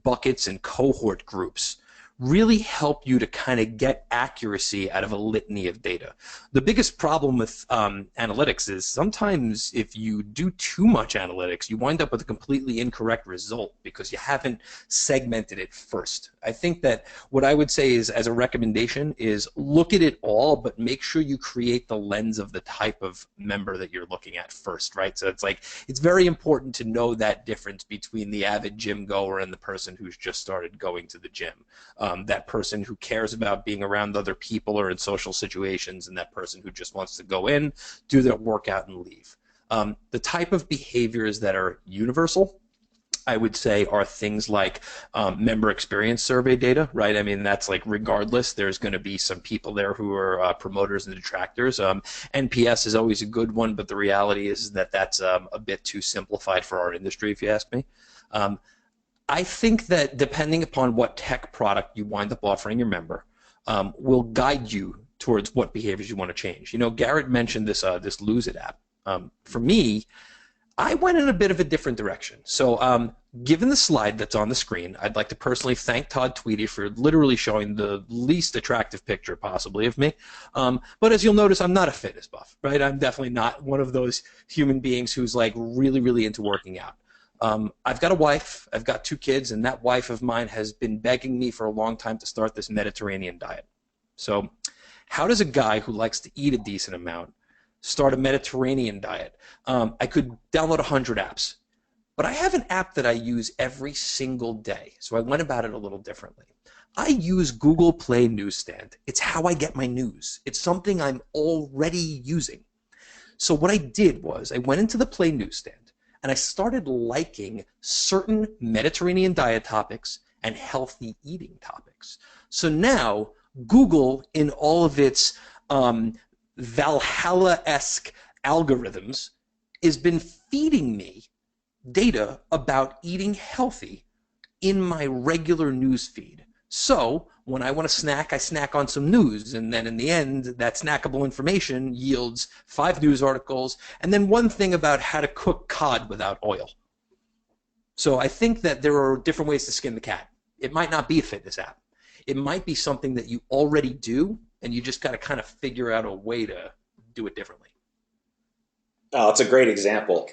buckets and cohort groups really help you to kind of get accuracy out of a litany of data. The biggest problem with analytics is sometimes if you do too much analytics, you wind up with a completely incorrect result because you haven't segmented it first. I think that what I would say is, as a recommendation, is look at it all, but make sure you create the lens of the type of member that you're looking at first, right? So it's like, it's very important to know that difference between the avid gym goer and the person who's just started going to the gym. That person who cares about being around other people or in social situations, and that person who just wants to go in, do their workout, and leave. The type of behaviors that are universal, I would say, are things like member experience survey data, right? I mean, that's like, regardless, there's going to be some people there who are promoters and detractors. NPS is always a good one, but the reality is that that's a bit too simplified for our industry, if you ask me. I think that depending upon what tech product you wind up offering your member, will guide you towards what behaviors you want to change. You know, Garrett mentioned this this Lose It app. For me, I went in a bit of a different direction. So given the slide that's on the screen, I'd like to personally thank Todd Tweedy for literally showing the least attractive picture possibly of me. But as you'll notice, I'm not a fitness buff, right? I'm definitely not one of those human beings who's like really, really into working out. I've got a wife, I've got 2 kids, and that wife of mine has been begging me for a long time to start this Mediterranean diet. So how does a guy who likes to eat a decent amount start a Mediterranean diet? I could download 100 apps, but I have an app that I use every single day, so I went about it a little differently. I use Google Play Newsstand. It's how I get my news. It's something I'm already using. So what I did was I went into the Play Newsstand and I started liking certain Mediterranean diet topics and healthy eating topics. So now Google, in all of its Valhalla-esque algorithms, has been feeding me data about eating healthy in my regular news feed. So when I want to snack, I snack on some news, and then in the end, that snackable information yields 5 news articles, and then 1 thing about how to cook cod without oil. So I think that there are different ways to skin the cat. It might not be a fitness app. It might be something that you already do, and you just got to kind of figure out a way to do it differently. Oh, it's a great example.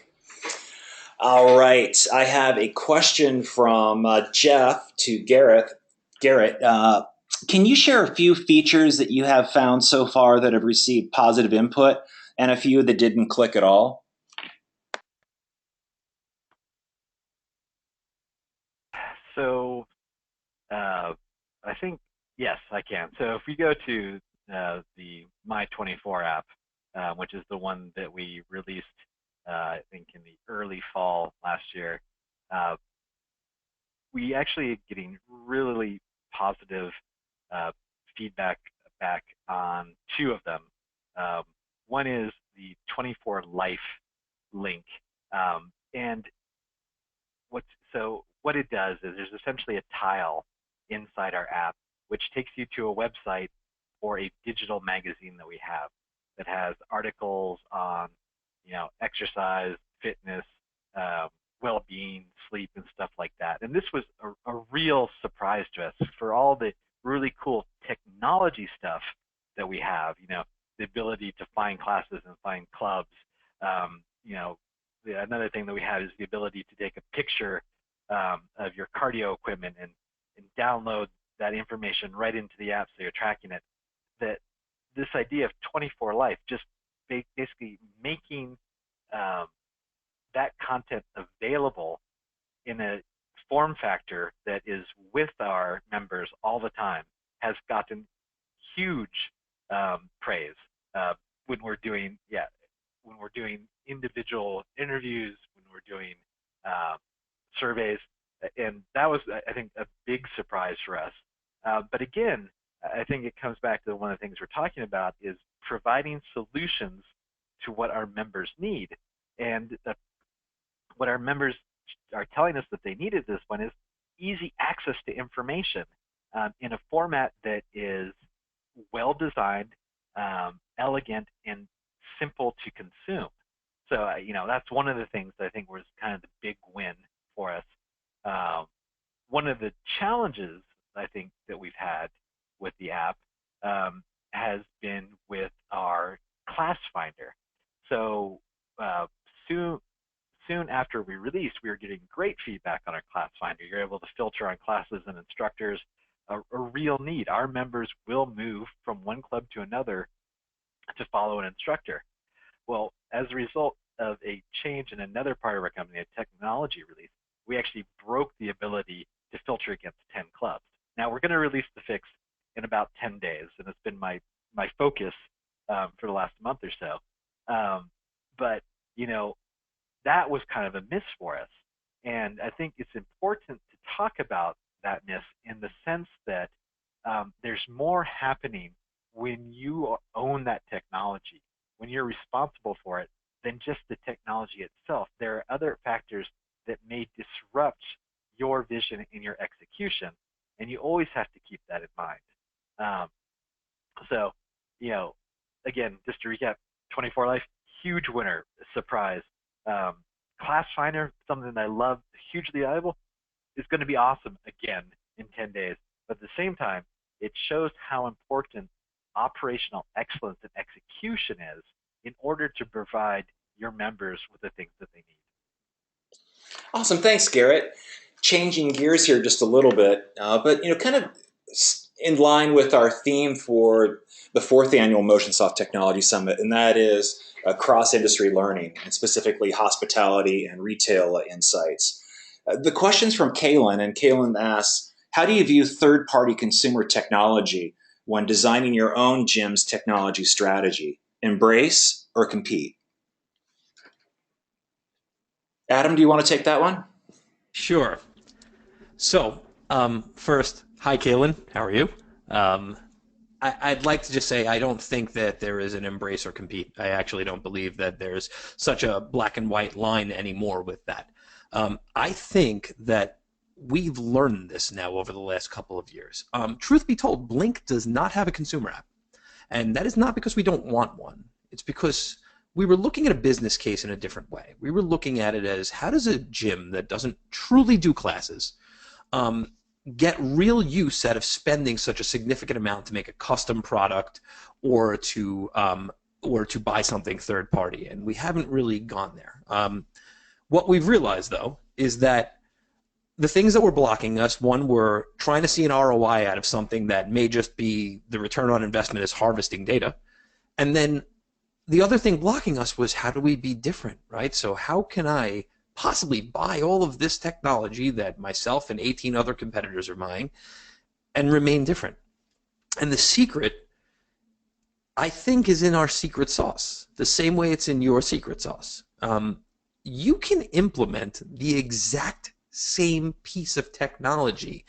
All right, I have a question from Jeff to Garrett. Garrett, can you share a few features that you have found so far that have received positive input, and a few that didn't click at all? So I think, yes, I can. So if we go to the My24 app, which is the one that we released, I think, in the early fall last year, we actually are getting really positive feedback back on 2 of them. One is the 24 Life link, and what it does is there's essentially a tile inside our app which takes you to a website or a digital magazine that we have that has articles on, you know, exercise, fitness, well-being, sleep, and stuff like that. And this was a real surprise to us for all the really cool technology stuff that we have. You know, the ability to find classes and find clubs. You know, another thing that we have is the ability to take a picture of your cardio equipment and download that information right into the app so you're tracking it. That this idea of 24 Life, just basically making that content available in a form factor that is with our members all the time, has gotten huge praise when we're doing individual interviews, when we're doing surveys, and that was, I think, a big surprise for us. But again, I think it comes back to one of the things we're talking about is providing solutions to what our members need. And what our members are telling us that they needed this one is easy access to information in a format that is well designed, elegant, and simple to consume. So, you know, that's one of the things that I think was kind of the big win for us. One of the challenges I think that we've had with the app has been with our class finder. So soon after we released, we were getting great feedback on our class finder. You're able to filter on classes and instructors, a real need. Our members will move from one club to another to follow an instructor. Well, as a result of a change in another part of our company, a technology release, we actually broke the ability to filter against 10 clubs. Now we're going to release the fix in about 10 days, and it's been my focus for the last month or so. But you know, that was kind of a miss for us, and I think it's important to talk about that miss in the sense that there's more happening when you own that technology, when you're responsible for it, than just the technology itself. There are other factors that may disrupt your vision and your execution, and you always have to keep that in mind. So, you know, again, just to recap, 24 Life, huge winner, surprise. Class Finder, something that I love, hugely valuable, is going to be awesome again in 10 days. But at the same time, it shows how important operational excellence and execution is in order to provide your members with the things that they need. Awesome, thanks, Garrett. Changing gears here just a little bit, but you know, kind of in line with our theme for the 4th annual Motionsoft Technology Summit, and that is cross-industry learning, and specifically hospitality and retail insights. The question's from Kaylin, and Kaylin asks, how do you view third-party consumer technology when designing your own gym's technology strategy? Embrace or compete? Adam, do you want to take that one? Sure. So, first, hi, Kaylin. How are you? I'd like to just say I don't think that there is an embrace or compete. I actually don't believe that there's such a black and white line anymore with that. I think that we've learned this now over the last couple of years. Truth be told, Blink does not have a consumer app. And that is not because we don't want one. It's because we were looking at a business case in a different way. We were looking at it as, how does a gym that doesn't truly do classes get real use out of spending such a significant amount to make a custom product or to buy something third party? And we haven't really gone there. What we've realized, though, is that the things that were blocking us, one, we're trying to see an ROI out of something that may just be the return on investment is harvesting data. And then the other thing blocking us was, how do we be different, right? So how can I possibly buy all of this technology that myself and 18 other competitors are buying and remain different? And the secret, I think, is in our secret sauce, the same way it's in your secret sauce. You can implement the exact same piece of technology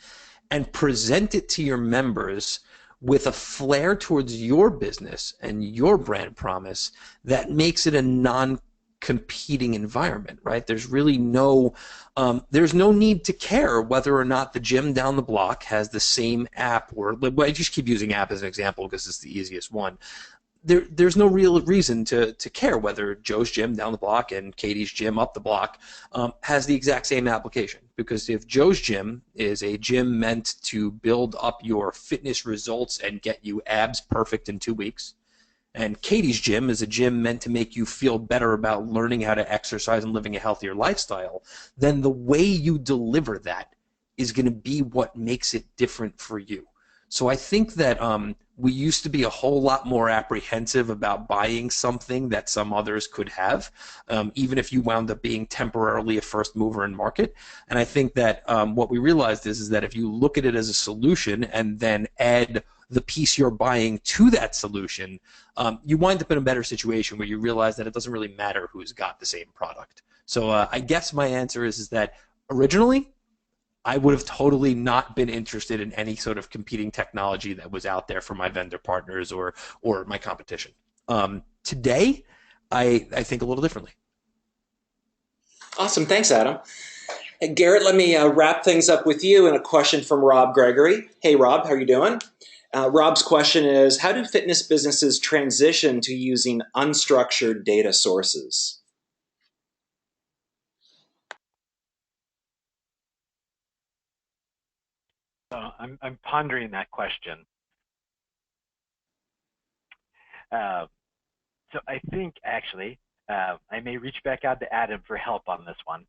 and present it to your members with a flair towards your business and your brand promise that makes it a non-competing environment, right? There's really no need to care whether or not the gym down the block has the same app, or I just keep using app as an example because it's the easiest one. There's no real reason to care whether Joe's gym down the block and Katie's gym up the block has the exact same application. Because if Joe's gym is a gym meant to build up your fitness results and get you abs perfect in 2 weeks, and Katie's gym is a gym meant to make you feel better about learning how to exercise and living a healthier lifestyle, then the way you deliver that is going to be what makes it different for you. So I think that we used to be a whole lot more apprehensive about buying something that some others could have, even if you wound up being temporarily a first mover in market. And I think that what we realized is that if you look at it as a solution and then add the piece you're buying to that solution, you wind up in a better situation where you realize that it doesn't really matter who's got the same product. So I guess my answer is that originally, I would have totally not been interested in any sort of competing technology that was out there for my vendor partners or my competition. Today, I think a little differently. Awesome. Thanks, Adam. Hey, Garrett, let me wrap things up with you and a question from Rob Gregory. Hey, Rob, how are you doing? Rob's question is, how do fitness businesses transition to using unstructured data sources? I'm pondering that question. So I think actually I may reach back out to Adam for help on this one.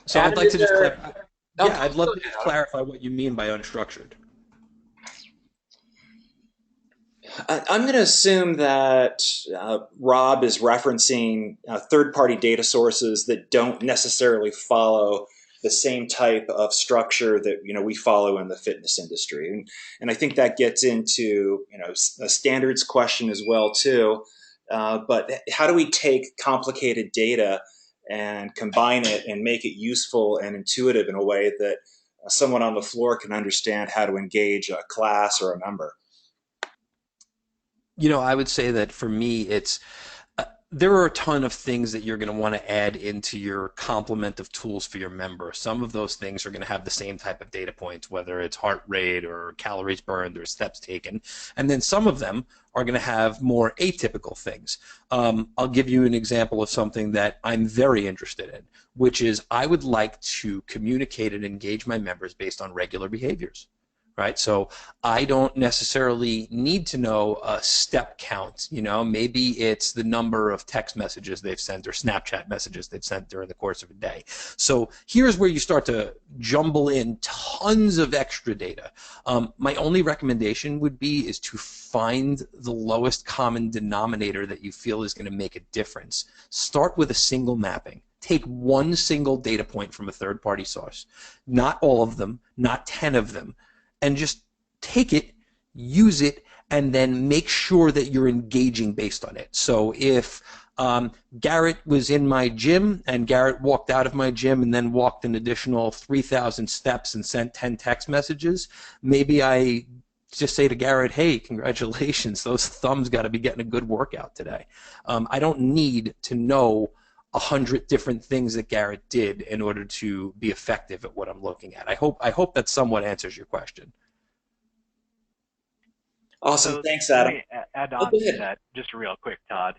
So Adam, I'd like is to just there... clarify. Oh, Yeah, I'd love go to ahead, just Adam. clarify what you mean by unstructured. I'm going to assume that Rob is referencing third-party data sources that don't necessarily follow the same type of structure that we follow in the fitness industry, and I think that gets into a standards question as well too. But how do we take complicated data and combine it and make it useful and intuitive in a way that someone on the floor can understand how to engage a class or a member? I would say that for me, there are a ton of things that you're going to want to add into your complement of tools for your member. Some of those things are going to have the same type of data points, whether it's heart rate or calories burned or steps taken. And then some of them are going to have more atypical things. I'll give you an example of something that I'm very interested in, which is I would like to communicate and engage my members based on regular behaviors. Right. So I don't necessarily need to know a step count. Maybe it's the number of text messages they've sent or Snapchat messages they've sent during the course of a day. So here's where you start to jumble in tons of extra data. My only recommendation would be is to find the lowest common denominator that you feel is going to make a difference. Start with a single mapping. Take one single data point from a third-party source, not all of them, not 10 of them, and just take it, use it, and then make sure that you're engaging based on it. So if Garrett was in my gym and Garrett walked out of my gym and then walked an additional 3,000 steps and sent 10 text messages, maybe I just say to Garrett, hey, congratulations, those thumbs got to be getting a good workout today. I don't need to know 100 different things that Garrett did in order to be effective at what I'm looking at. I hope that somewhat answers your question. Awesome, So thanks, let Adam. me add Oh, on go to ahead. that just real quick, Todd.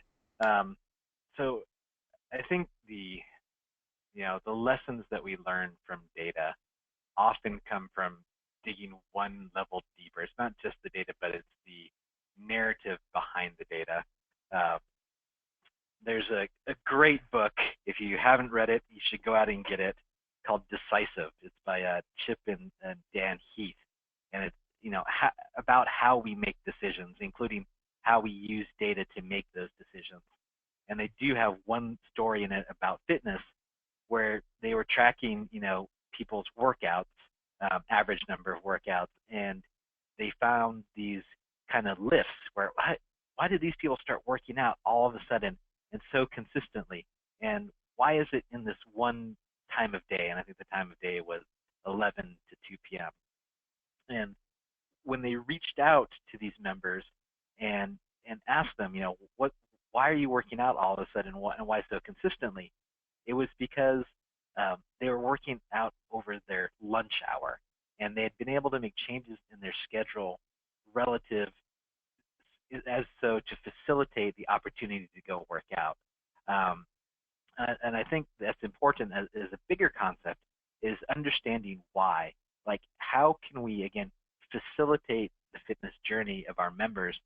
So I think the lessons that we learn from data often come from digging one level deeper. It's not just the data, but it's the narrative behind the data. There's a great book. If you haven't read it, you should go out and get it, called Decisive. It's by Chip and Dan Heath, and it's about how we make decisions, including how we use data to make those decisions. And they do have one story in it about fitness where they were tracking people's workouts, average number of workouts, and they found these kind of lifts where why did these people start working out all of a sudden and so consistently, and why is it in this one time of day? And I think the time of day was 11 to 2 p.m. And when they reached out to these members and asked them, why are you working out all of a sudden, and why so consistently? It was because they were working out over their lunch hour, and they had been able to make changes in their schedule relative as so to facilitate the opportunity to go work out. And I think that's important as a bigger concept, is understanding why. Like, how can we, again, facilitate the fitness journey of our members?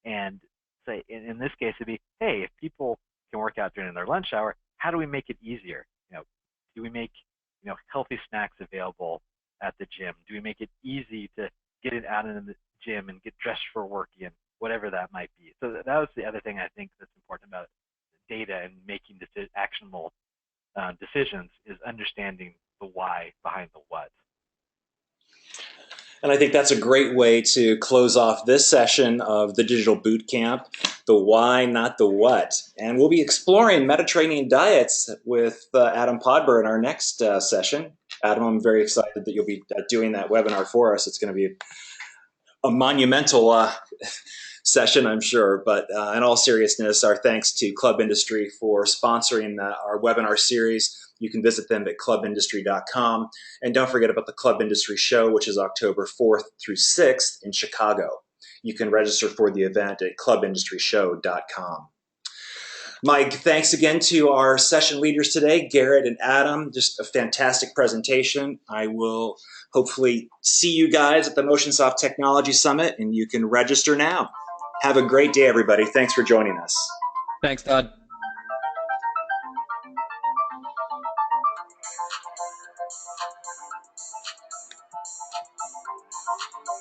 And say, in this case, it'd be, hey, if people can work out during their lunch hour, how do we make it easier? Do we make healthy snacks available at the gym? Do we make it easy to get it out in the gym and get dressed for work again, whatever that might be? So that was the other thing I think that's important about data and making actionable decisions, is understanding the why behind the what. And I think that's a great way to close off this session of the Digital Boot Camp, the why, not the what. And we'll be exploring Mediterranean diets with Adam Podber in our next session. Adam, I'm very excited that you'll be doing that webinar for us. It's going to be a monumental session, I'm sure. But in all seriousness, our thanks to Club Industry for sponsoring our webinar series. You can visit them at clubindustry.com. And don't forget about the Club Industry Show, which is October 4th through 6th in Chicago. You can register for the event at clubindustryshow.com. My thanks again to our session leaders today, Garrett and Adam. Just a fantastic presentation. I will hopefully see you guys at the Motionsoft Technology Summit, and you can register now. Have a great day, everybody. Thanks for joining us. Thanks, Todd.